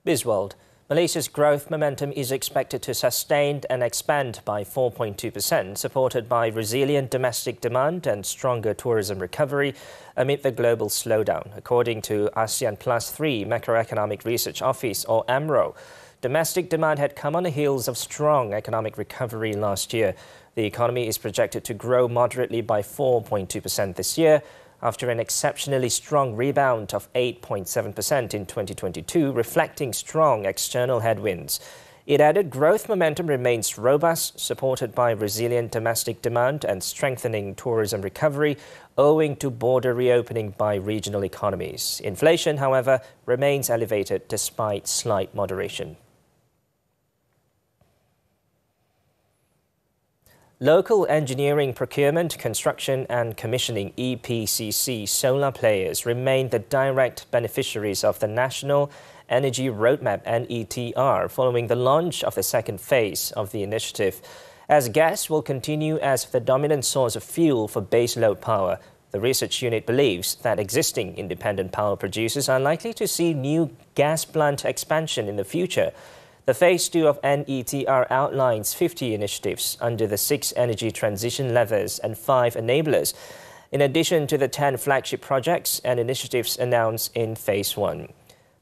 Bizworld. Malaysia's growth momentum is expected to sustain and expand by 4.2%, supported by resilient domestic demand and stronger tourism recovery amid the global slowdown, according to ASEAN Plus 3 Macroeconomic Research Office, or AMRO. Domestic demand had come on the heels of strong economic recovery last year. The economy is projected to grow moderately by 4.2% this year, after an exceptionally strong rebound of 8.7% in 2022, reflecting strong external headwinds. It added growth momentum remains robust, supported by resilient domestic demand and strengthening tourism recovery, owing to border reopening by regional economies. Inflation, however, remains elevated despite slight moderation. Local engineering, procurement, construction and commissioning (EPCC) solar players remain the direct beneficiaries of the National Energy Roadmap (NETR) following the launch of the second phase of the initiative. As gas will continue as the dominant source of fuel for baseload power, the research unit believes that existing independent power producers are likely to see new gas plant expansion in the future. The Phase 2 of NETR outlines 50 initiatives under the 6 energy transition levers and 5 enablers, in addition to the 10 flagship projects and initiatives announced in Phase 1.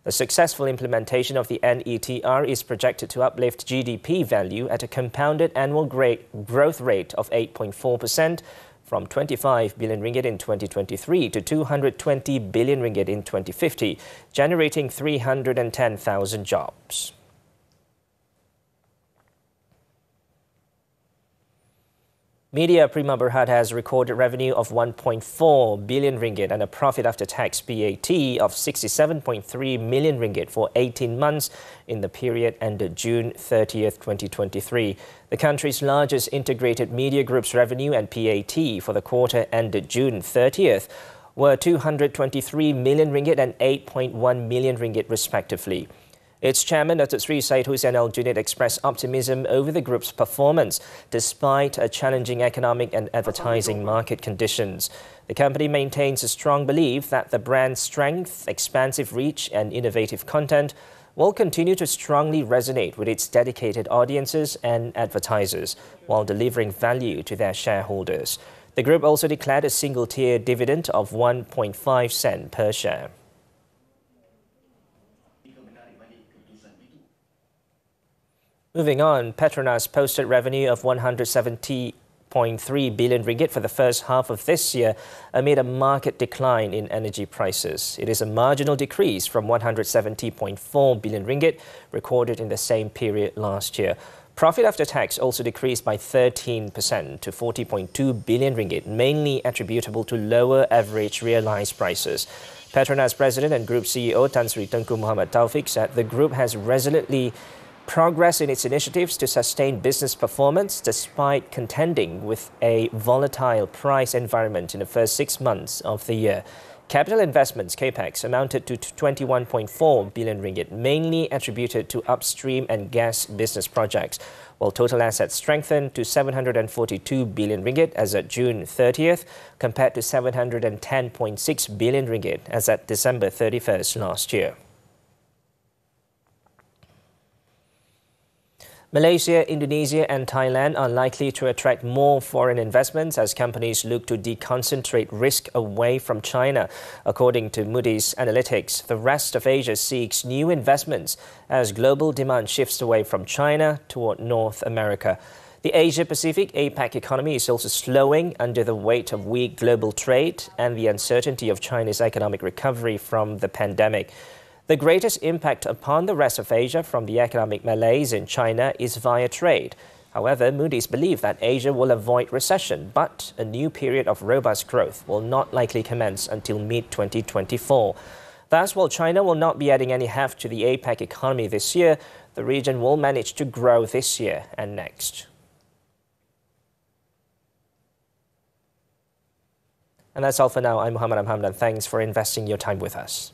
The successful implementation of the NETR is projected to uplift GDP value at a compounded annual growth rate of 8.4%, from 25 billion ringgit in 2023 to 220 billion ringgit in 2050, generating 310,000 jobs. Media Prima has recorded revenue of 1.4 billion ringgit and a profit after tax (PAT) of 67.3 million ringgit for 18 months in the period ended June 30th, 2023. The country's largest integrated media group's revenue and PAT for the quarter ended June 30th were 223 million ringgit and 8.1 million ringgit respectively. Its chairman, Dr. Sri Syed Hussein Al Junaid, expressed optimism over the group's performance despite a challenging economic and advertising market conditions. The company maintains a strong belief that the brand's strength, expansive reach and innovative content will continue to strongly resonate with its dedicated audiences and advertisers while delivering value to their shareholders. The group also declared a single-tier dividend of 1.5 cents per share. Moving on, Petronas posted revenue of 170.3 billion ringgit for the first half of this year amid a market decline in energy prices. It is a marginal decrease from 170.4 billion ringgit recorded in the same period last year. Profit after tax also decreased by 13% to 40.2 billion ringgit, mainly attributable to lower average realized prices. Petronas President and Group CEO Tan Sri Tengku Muhammad Taufik said the group has resolutely progress in its initiatives to sustain business performance despite contending with a volatile price environment in the first 6 months of the year. Capital investments (CAPEX) amounted to 21.4 billion ringgit, mainly attributed to upstream and gas business projects, while total assets strengthened to 742 billion ringgit as at June 30th, compared to 710.6 billion ringgit as at December 31st last year. Malaysia, Indonesia and Thailand are likely to attract more foreign investments as companies look to deconcentrate risk away from China. According to Moody's Analytics, the rest of Asia seeks new investments as global demand shifts away from China toward North America. The Asia-Pacific APAC economy is also slowing under the weight of weak global trade and the uncertainty of China's economic recovery from the pandemic. The greatest impact upon the rest of Asia from the economic malaise in China is via trade. However, Moody's believe that Asia will avoid recession, but a new period of robust growth will not likely commence until mid-2024. Thus, while China will not be adding any heft to the APAC economy this year, the region will manage to grow this year and next. And that's all for now. I'm Muhammed. Hamdan. Thanks for investing your time with us.